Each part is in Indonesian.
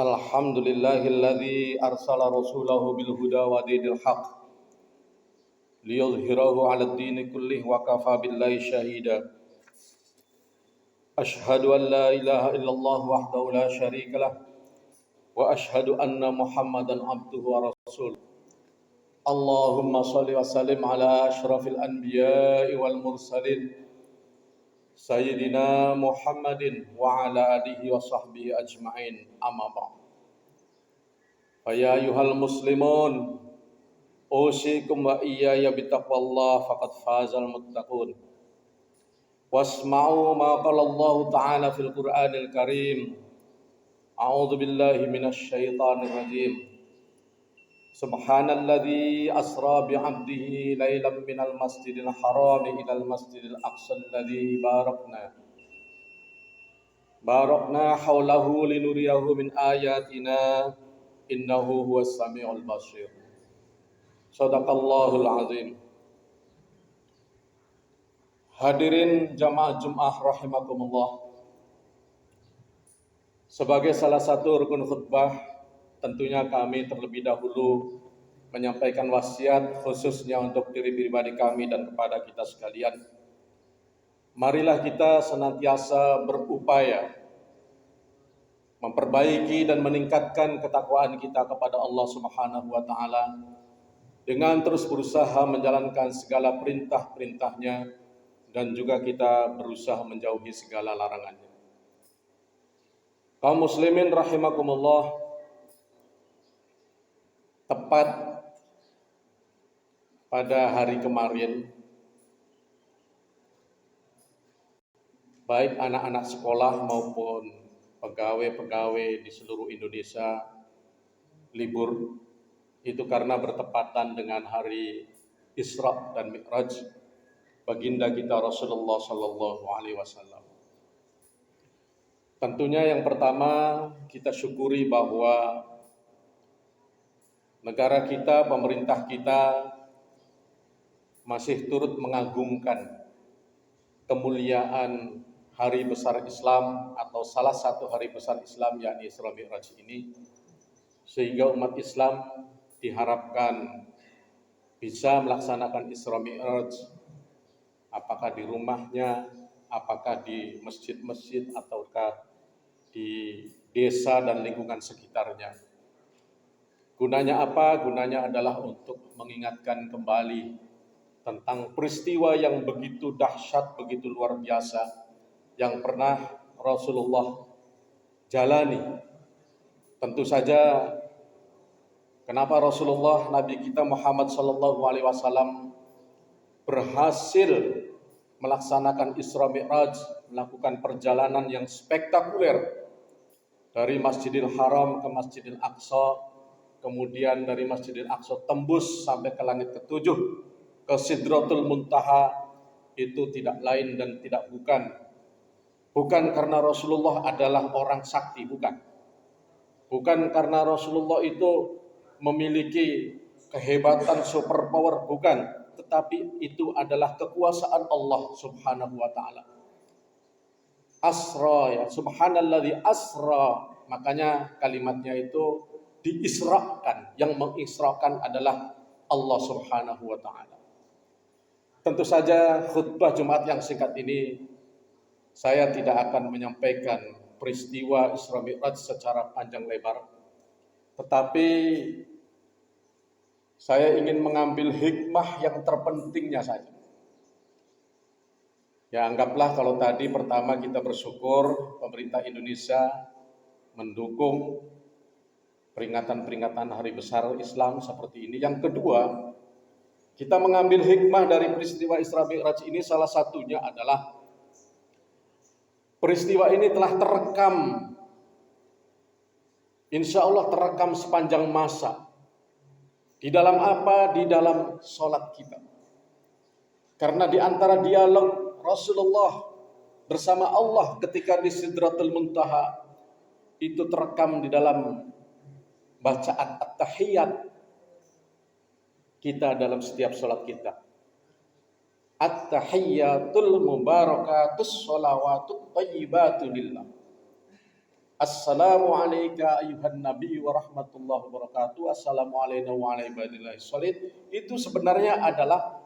Alhamdulillahilladzi arsala rasulahu bil huda wa dinil haq liyudhhirahu 'alad dini kullih wa kafa billahi syahida. Ashhadu an la ilaha illallah wahdahu la syarika lah wa ashhadu anna Muhammadan abduhu wa rasuluh. Allahumma shalli wa sallim ala asyrafil anbiya'i wal mursalin Sayyidina Muhammadin wa ala alihi wa sahbihi ajma'in, amma ba'd. Faya ayyuhal muslimun, usikum wa iyaya bitaqwallah faqad fazal muttaqun. Wasma'u ma qala Allah ta'ala fil Qur'anil Karim. A'udzu billahi minasy syaithanir rajim. Subhanalladzi asra bi'abdihi lailan minal masjidil haram ilal masjidil aqsa alladzi barakna haulahu linuriyahu min ayatina innahu huwas samiul basir. Shadaqallahul azim. Hadirin jamaah Jumat rahimakumullah. Sebagai salah satu rukun khutbah, tentunya kami terlebih dahulu menyampaikan wasiat khususnya untuk diri pribadi kami dan kepada kita sekalian. Marilah kita senantiasa berupaya memperbaiki dan meningkatkan ketakwaan kita kepada Allah Subhanahu wa taala dengan terus berusaha menjalankan segala perintah-perintahnya dan juga kita berusaha menjauhi segala larangannya. Kaum muslimin rahimakumullah, tepat pada hari kemarin, baik anak-anak sekolah maupun pegawai-pegawai di seluruh Indonesia libur, itu karena bertepatan dengan hari Isra dan Mi'raj baginda kita Rasulullah Sallallahu Alaihi Wasallam. Tentunya yang pertama kita syukuri bahwa negara kita, pemerintah kita masih turut mengagungkan kemuliaan hari besar Islam atau salah satu hari besar Islam, yakni Isra Mi'raj ini, sehingga umat Islam diharapkan bisa melaksanakan Isra Mi'raj apakah di rumahnya, apakah di masjid-masjid ataukah di desa dan lingkungan sekitarnya. Gunanya apa? Gunanya adalah untuk mengingatkan kembali tentang peristiwa yang begitu dahsyat, begitu luar biasa yang pernah Rasulullah jalani. Tentu saja kenapa Rasulullah Nabi kita Muhammad sallallahu alaihi wasallam berhasil melaksanakan Isra Mi'raj, melakukan perjalanan yang spektakuler dari Masjidil Haram ke Masjidil Aqsa, kemudian dari Masjidil Aqsa tembus sampai ke langit ketujuh, ke Sidratul Muntaha, itu tidak lain dan tidak bukan karena Rasulullah adalah orang sakti, bukan karena Rasulullah itu memiliki kehebatan superpower, bukan, tetapi itu adalah kekuasaan Allah Subhanahu wa taala. Asra, ya, subhanalladzi asra, makanya kalimatnya itu diisrakan, yang mengisrakan adalah Allah Subhanahu wa taala. Tentu saja khutbah Jumat yang singkat ini saya tidak akan menyampaikan peristiwa Isra Mi'raj secara panjang lebar, tetapi saya ingin mengambil hikmah yang terpentingnya saja. Ya, anggaplah kalau tadi pertama kita bersyukur pemerintah Indonesia mendukung peringatan-peringatan hari besar Islam seperti ini. Yang kedua, kita mengambil hikmah dari peristiwa Isra Mi'raj ini, salah satunya adalah peristiwa ini telah terekam, insya Allah terekam sepanjang masa. Di dalam apa? Di dalam sholat kita. Karena di antara dialog Rasulullah bersama Allah ketika di Sidratul Muntaha itu terekam di dalam bacaan at-tahiyyat kita dalam setiap sholat kita. At-tahiyyatul mubarakatus sholawatut thayyibatu lillah. Assalamu alayka ayuhan nabi wa rahmatullahi wa barakatuh. Assalamu alayna wa ala ibadillahi sholihin. Itu sebenarnya adalah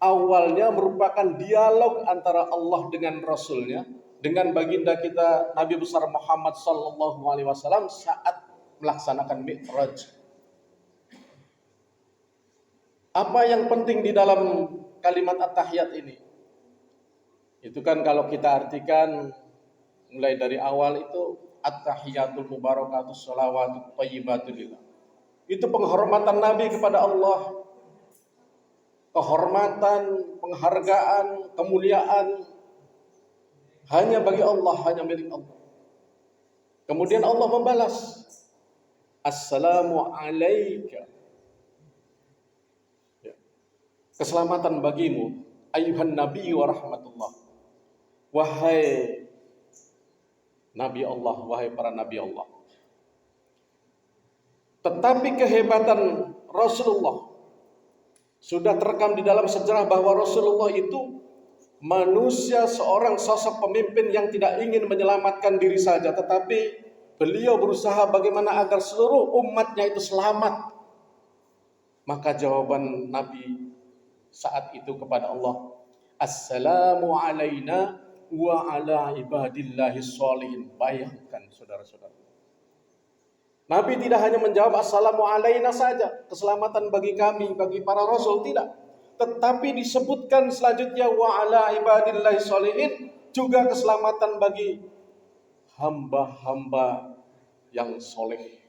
awalnya merupakan dialog antara Allah dengan Rasulnya, dengan baginda kita Nabi besar Muhammad sallallahu alaihi wasallam saat melaksanakan Mi'raj. Apa yang penting di dalam kalimat at-tahiyat ini? Itu kan kalau kita artikan mulai dari awal itu at-tahiyatul mubarakatus shalawatut thayyibatul lillah. Itu penghormatan Nabi kepada Allah. Kehormatan, penghargaan, kemuliaan hanya bagi Allah, hanya milik Allah. Kemudian Allah membalas, Assalamu alayka. Keselamatan bagimu, ayuhan nabi wa rahmatullah. Wahai Nabi Allah, wahai para Nabi Allah. Tetapi kehebatan Rasulullah sudah terekam di dalam sejarah bahwa Rasulullah itu manusia, seorang sosok pemimpin yang tidak ingin menyelamatkan diri saja, tetapi beliau berusaha bagaimana agar seluruh umatnya itu selamat. Maka jawaban Nabi saat itu kepada Allah, Assalamu alayna wa ala ibadillahi sholihin. Bayangkan saudara-saudara, Nabi tidak hanya menjawab Assalamu alayna saja, keselamatan bagi kami, bagi para rasul, tidak. Tetapi disebutkan selanjutnya wa ala ibadillahi sholihin, juga keselamatan bagi hamba-hamba yang soleh.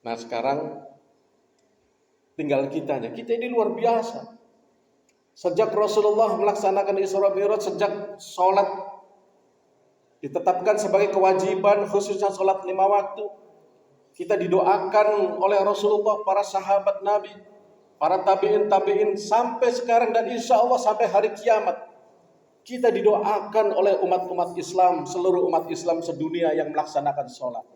Nah sekarang tinggal kitanya. Kita ini luar biasa. Sejak Rasulullah melaksanakan Isra Mi'raj, sejak sholat ditetapkan sebagai kewajiban, khususnya sholat 5 waktu, kita didoakan oleh Rasulullah, para sahabat Nabi, para tabi'in, sampai sekarang dan insya Allah sampai hari kiamat. Kita didoakan oleh umat-umat Islam, seluruh umat Islam sedunia yang melaksanakan sholat.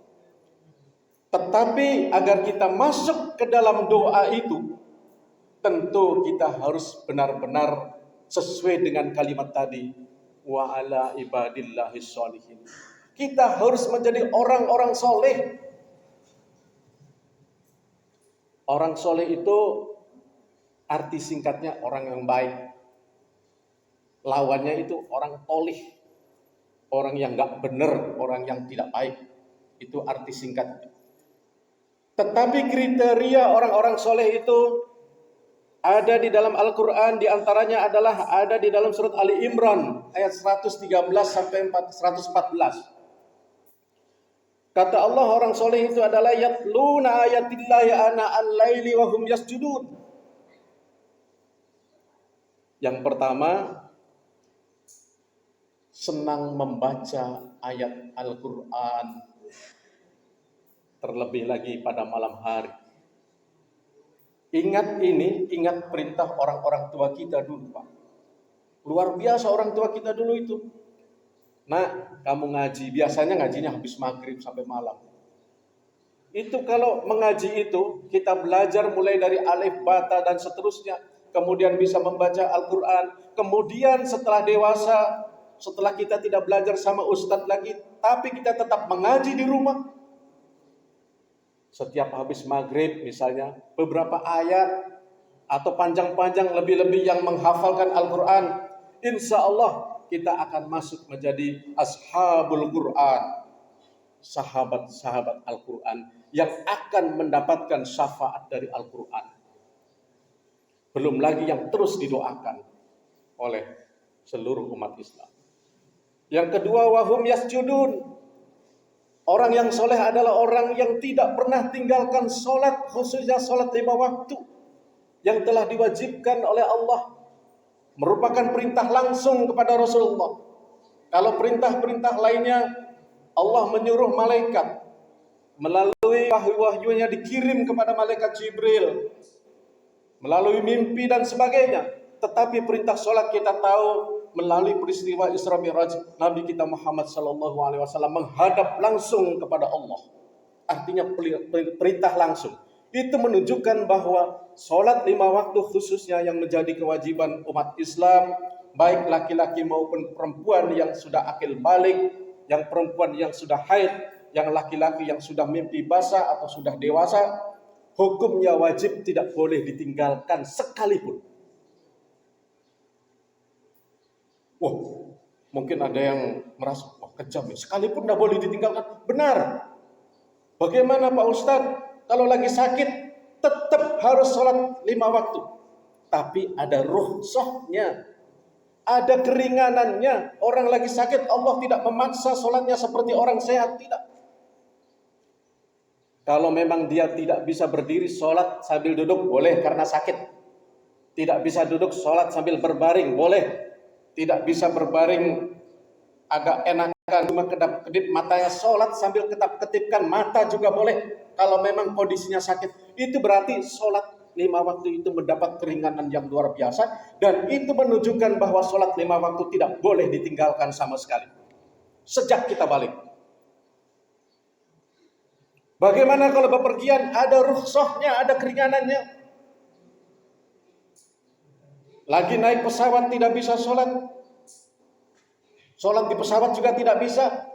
Tetapi agar kita masuk ke dalam doa itu, tentu kita harus benar-benar sesuai dengan kalimat tadi, wa ala ibadillahi sholihin. Kita harus menjadi orang-orang soleh. Orang soleh itu arti singkatnya orang yang baik. Lawannya itu orang tolih, orang yang gak benar, orang yang tidak baik. Itu arti singkatnya. Tetapi kriteria orang-orang soleh itu ada di dalam Al-Quran, diantaranya adalah ada di dalam surat Ali Imran ayat 113 sampai 114. Kata Allah, orang soleh itu adalah yatluna ayatillahi ana al-laili wa hum yasjudun. Yang pertama, senang membaca ayat Al-Quran, terlebih lagi pada malam hari. Ingat ini, ingat perintah orang-orang tua kita dulu, Pak. Luar biasa orang tua kita dulu itu. Nah, kamu ngaji, biasanya ngajinya habis maghrib sampai malam. Itu kalau mengaji itu, kita belajar mulai dari alif, bata, dan seterusnya. Kemudian bisa membaca Al-Quran. Kemudian setelah dewasa, setelah kita tidak belajar sama ustadz lagi, tapi kita tetap mengaji di rumah. Setiap habis maghrib misalnya, beberapa ayat atau panjang-panjang lebih-lebih yang menghafalkan Al-Quran, insya Allah kita akan masuk menjadi ashabul Quran, sahabat-sahabat Al-Quran yang akan mendapatkan syafaat dari Al-Quran. Belum lagi yang terus didoakan oleh seluruh umat Islam. Yang kedua, wahum yasjudun. Orang yang soleh adalah orang yang tidak pernah tinggalkan sholat, khususnya sholat 5 waktu yang telah diwajibkan oleh Allah, merupakan perintah langsung kepada Rasulullah. Kalau perintah-perintah lainnya, Allah menyuruh malaikat melalui wahyu-wahyunya dikirim kepada malaikat Jibril, melalui mimpi dan sebagainya. Tetapi perintah sholat kita tahu melalui peristiwa Isra Mi'raj, Nabi kita Muhammad SAW menghadap langsung kepada Allah. Artinya perintah langsung. Itu menunjukkan bahwa sholat 5 waktu khususnya yang menjadi kewajiban umat Islam, baik laki-laki maupun perempuan yang sudah akil balik, yang perempuan yang sudah haid, yang laki-laki yang sudah mimpi basah atau sudah dewasa, hukumnya wajib, tidak boleh ditinggalkan sekalipun. Wah, mungkin ada yang merasa, wah kejam ya, sekalipun tidak boleh ditinggalkan. Benar. Bagaimana Pak Ustadz? Kalau lagi sakit, tetap harus sholat 5 waktu. Tapi ada rukhsahnya, ada keringanannya. Orang lagi sakit, Allah tidak memaksa sholatnya seperti orang sehat, tidak. Kalau memang dia tidak bisa berdiri sholat sambil duduk, boleh karena sakit. Tidak bisa duduk sholat sambil berbaring, boleh. Tidak bisa berbaring agak enakan, cuma kedap-kedip matanya, sholat sambil ketap-ketipkan mata juga boleh. Kalau memang kondisinya sakit, itu berarti sholat 5 waktu itu mendapat keringanan yang luar biasa. Dan itu menunjukkan bahwa sholat 5 waktu tidak boleh ditinggalkan sama sekali sejak kita balik. Bagaimana kalau bepergian? Ada rukhsahnya, ada keringanannya. Lagi naik pesawat tidak bisa sholat. Sholat di pesawat juga tidak bisa.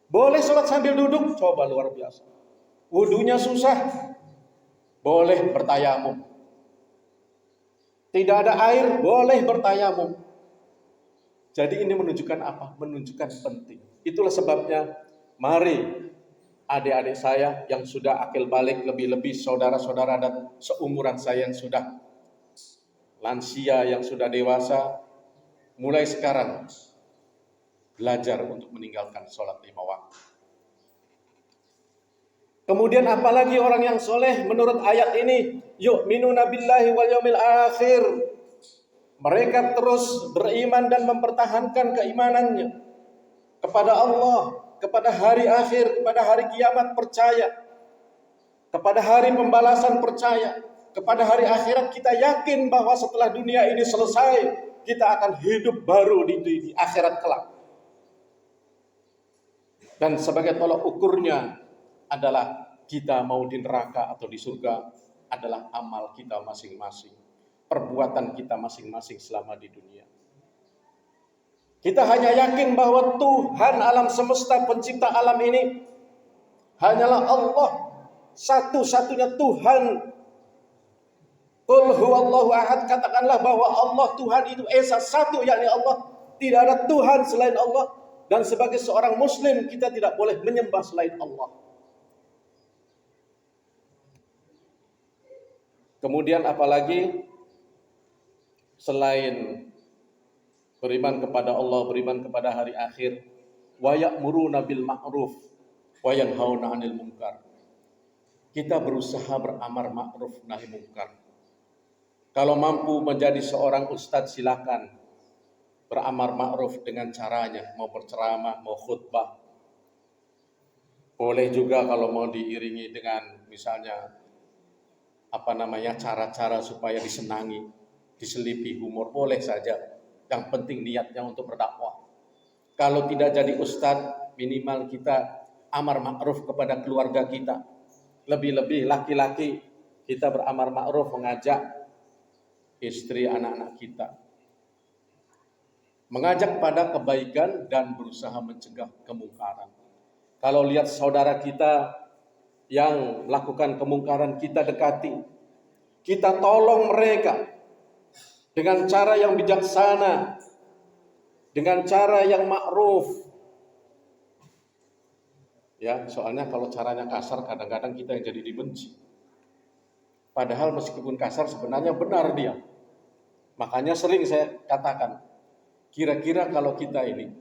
Boleh sholat sambil duduk. Coba luar biasa. Wudunya susah. Boleh bertayamum. Tidak ada air, boleh bertayamum. Jadi ini menunjukkan apa? Menunjukkan penting. Itulah sebabnya mari adik-adik saya yang sudah akil balik, lebih-lebih saudara-saudara dan seumuran saya yang sudah lansia, yang sudah dewasa, mulai sekarang belajar untuk meninggalkan sholat 5 waktu. Kemudian apalagi orang yang soleh menurut ayat ini, yu'minuna billahi wal yaumil akhir. Mereka terus beriman dan mempertahankan keimanannya kepada Allah, kepada hari akhir, kepada hari kiamat percaya, kepada hari pembalasan percaya, kepada hari akhirat kita yakin bahwa setelah dunia ini selesai, kita akan hidup baru di akhirat kelak. Dan sebagai tolak ukurnya adalah kita mau di neraka atau di surga adalah amal kita masing-masing, perbuatan kita masing-masing selama di dunia. Kita hanya yakin bahwa Tuhan alam semesta, pencipta alam ini hanyalah Allah, satu-satunya Tuhan. Qul huwallahu ahad, katakanlah bahwa Allah Tuhan itu esa, satu, yakni Allah. Tidak ada Tuhan selain Allah. Dan sebagai seorang muslim kita tidak boleh menyembah selain Allah. Kemudian apalagi selain beriman kepada Allah, beriman kepada hari akhir, wa ya'muruna bil ma'ruf wa yanhauna 'anil munkar. Kita berusaha beramar ma'ruf nahi munkar. Kalau mampu menjadi seorang ustadz, silakan beramar ma'ruf dengan caranya, mau berceramah, mau khutbah. Boleh juga kalau mau diiringi dengan misalnya cara-cara supaya disenangi, diselipi humor, boleh saja. Yang penting niatnya untuk berdakwah. Kalau tidak jadi ustadz, minimal kita amar ma'ruf kepada keluarga kita. Lebih-lebih laki-laki, kita beramar ma'ruf mengajak istri, anak-anak kita. Mengajak pada kebaikan dan berusaha mencegah kemungkaran. Kalau lihat saudara kita yang melakukan kemungkaran, kita dekati. Kita tolong mereka dengan cara yang bijaksana, dengan cara yang ma'ruf. Ya, soalnya kalau caranya kasar kadang-kadang kita yang jadi dibenci. Padahal meskipun kasar sebenarnya benar dia. Makanya sering saya katakan, kira-kira kalau kita ini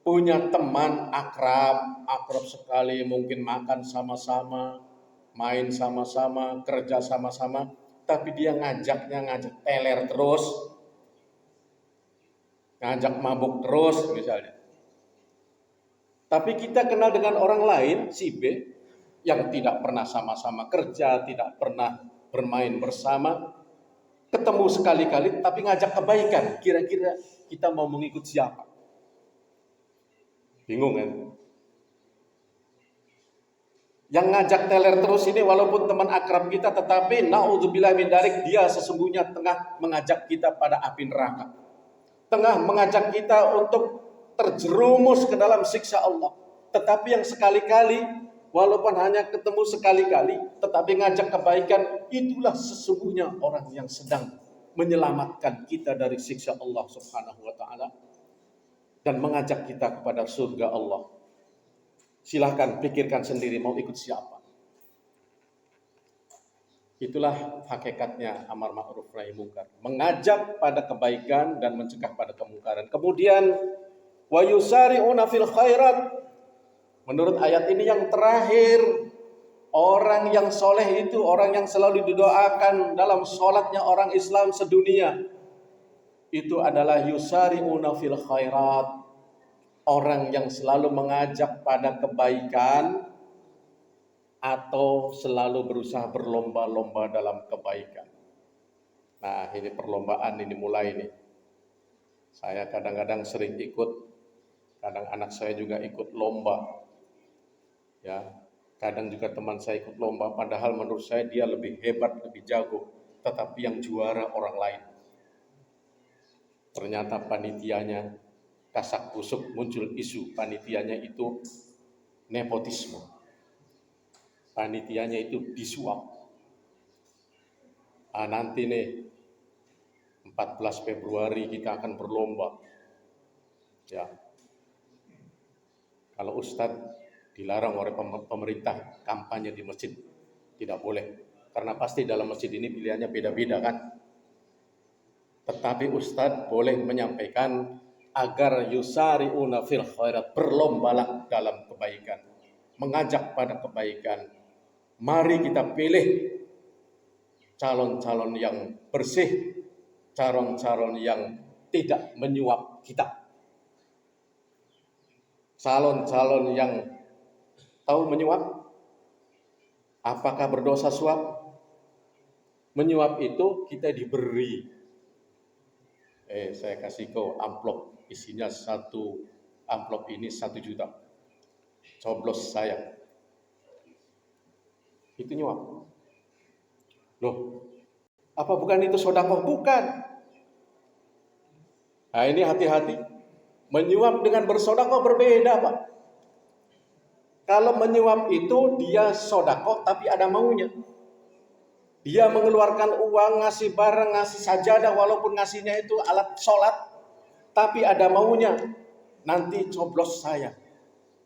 punya teman akrab sekali, mungkin makan sama-sama, main sama-sama, kerja sama-sama, tapi dia ngajak teler terus, ngajak mabuk terus misalnya. Tapi kita kenal dengan orang lain, si B, yang tidak pernah sama-sama kerja, tidak pernah bermain bersama, ketemu sekali-kali tapi ngajak kebaikan. Kira-kira kita mau mengikut siapa? Bingung kan? Yang ngajak teler terus ini walaupun teman akrab kita, tetapi naudzubillah min dzalik, dia sesungguhnya tengah mengajak kita pada api neraka. Tengah mengajak kita untuk terjerumus ke dalam siksa Allah. Tetapi yang sekali-kali, walaupun hanya ketemu sekali-kali, tetapi ngajak kebaikan, itulah sesungguhnya orang yang sedang menyelamatkan kita dari siksa Allah Subhanahu wa taala dan mengajak kita kepada surga Allah. Silahkan pikirkan sendiri mau ikut siapa. Itulah hakikatnya amar ma'ruf nahi munkar, mengajak pada kebaikan dan mencegah pada kemungkaran. Kemudian wa yusari'una fil khairat. Menurut ayat ini yang terakhir, orang yang soleh itu orang yang selalu didoakan dalam sholatnya orang Islam sedunia. Itu adalah yusari'una fil khairat. Orang yang selalu mengajak pada kebaikan atau selalu berusaha berlomba-lomba dalam kebaikan. Nah, ini perlombaan ini mulai nih. Saya kadang-kadang sering ikut, kadang anak saya juga ikut lomba. Ya, kadang juga teman saya ikut lomba, padahal menurut saya dia lebih hebat, lebih jago, tetapi yang juara orang lain. Ternyata panitianya kasak kusuk, muncul isu panitianya itu nepotisme. Panitianya itu disuap. Nanti nih 14 Februari kita akan berlomba. Ya. Kalau Ustadz dilarang oleh pemerintah kampanye di masjid, tidak boleh. Karena pasti dalam masjid ini pilihannya beda-beda kan. Tetapi Ustadz boleh menyampaikan agar yusari'una fil khairat, berlombalah dalam kebaikan, mengajak pada kebaikan. Mari kita pilih calon-calon yang bersih, calon-calon yang tidak menyuap kita. Calon-calon yang tahu menyuap, apakah berdosa suap? Menyuap itu kita diberi. Saya kasih kau amplop, isinya satu amplop ini 1 juta. Coblos saya. Itu nyuap. Loh, apa bukan itu sedekah? Bukan. Nah, ini hati-hati. Menyuap dengan bersedekah berbeda, Pak. Kalau menyuap itu dia sedekah tapi ada maunya. Dia mengeluarkan uang, ngasih barang, ngasih sajadah, walaupun ngasihnya itu alat sholat, tapi ada maunya. Nanti coblos saya.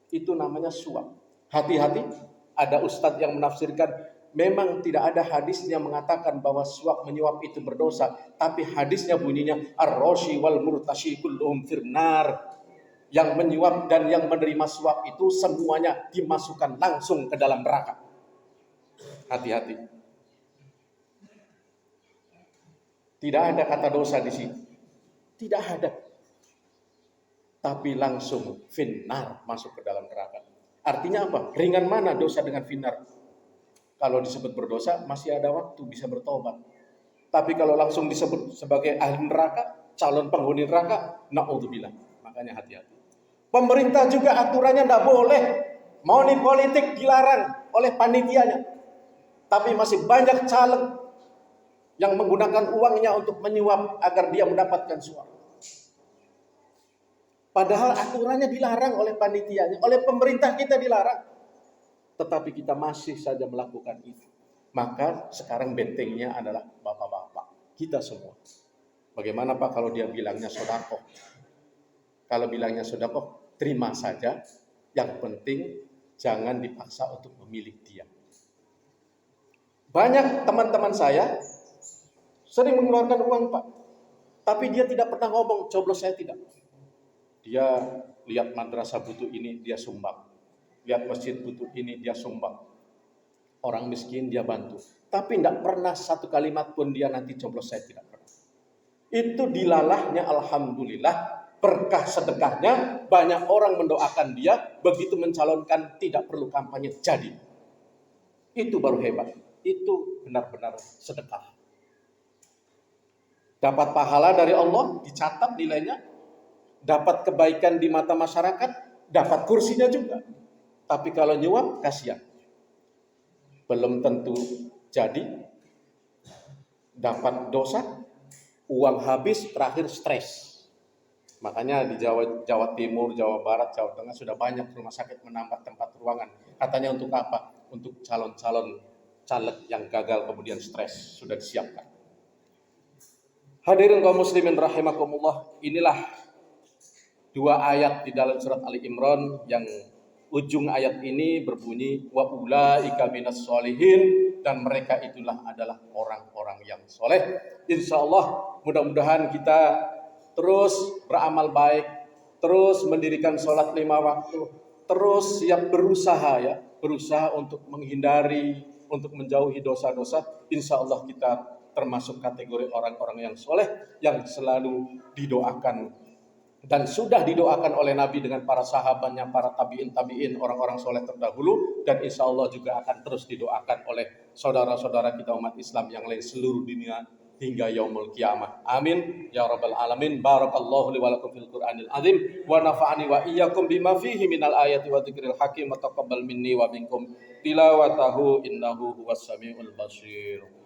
Itu namanya suap. Hati-hati. Ada ustadz yang menafsirkan, memang tidak ada hadis yang mengatakan bahwa suap menyuap itu berdosa, tapi hadisnya bunyinya ar-rashi wal murtashi kulluhum firnar. Yang menyuap dan yang menerima suap itu semuanya dimasukkan langsung ke dalam neraka. Hati-hati. Tidak ada kata dosa di sini. Tidak ada. Tapi langsung finnar, masuk ke dalam neraka. Artinya apa? Ringan mana dosa dengan finnar? Kalau disebut berdosa, masih ada waktu bisa bertobat. Tapi kalau langsung disebut sebagai ahli neraka, calon penghuni neraka, na'udzubillah. Makanya hati-hati. Pemerintah juga aturannya tidak boleh. Money politik dilarang oleh panitianya. Tapi masih banyak caleg yang menggunakan uangnya untuk menyuap agar dia mendapatkan suap. Padahal aturannya dilarang oleh panitianya, oleh pemerintah kita dilarang. Tetapi kita masih saja melakukan itu. Maka sekarang bentengnya adalah bapak-bapak, kita semua. Bagaimana Pak kalau dia bilangnya sedekah? Kalau bilangnya sedekah, terima saja. Yang penting jangan dipaksa untuk memilih dia. Banyak teman-teman saya sering mengeluarkan uang Pak, tapi dia tidak pernah ngomong coblos saya tidak. Dia lihat madrasah butuh ini, dia sumbang. Lihat masjid butuh ini, dia sumbang. Orang miskin dia bantu. Tapi tidak pernah satu kalimat pun dia nanti coblos saya tidak pernah. Itu dilalahnya alhamdulillah, berkah sedekahnya, banyak orang mendoakan dia, begitu mencalonkan tidak perlu kampanye jadi. Itu baru hebat. Itu benar-benar sedekah. Dapat pahala dari Allah, dicatat nilainya. Dapat kebaikan di mata masyarakat, dapat kursinya juga. Tapi kalau nyuap, kasihan. Belum tentu jadi, dapat dosa, uang habis, terakhir stres. Makanya di Jawa Timur, Jawa Barat, Jawa Tengah sudah banyak rumah sakit menambah tempat ruangan. Katanya untuk apa? Untuk calon-calon caleg yang gagal kemudian stres sudah disiapkan. Hadirin kaum muslimin rahimakumullah, inilah dua ayat di dalam surat Ali Imran yang ujung ayat ini berbunyi wa ulaika minas sholihin, dan mereka itulah adalah orang-orang yang soleh. Insyaallah mudah-mudahan kita terus beramal baik, terus mendirikan sholat 5 waktu, terus siap berusaha untuk menghindari, untuk menjauhi dosa-dosa. Insyaallah kita termasuk kategori orang-orang yang soleh yang selalu didoakan dan sudah didoakan oleh Nabi dengan para sahabatnya, para tabi'in, orang-orang soleh terdahulu, dan insya Allah juga akan terus didoakan oleh saudara-saudara kita umat Islam yang lain seluruh dunia hingga yaumul qiyamah. Amin ya rabbal alamin. Barakallahu li wa lakum fil Qur'anil azim wa nafa'ani wa iyyakum bima fihi minal ayati wa dzikril hakim wa taqabbal minni wa minkum tilawatahu innahu huwas samiul basir.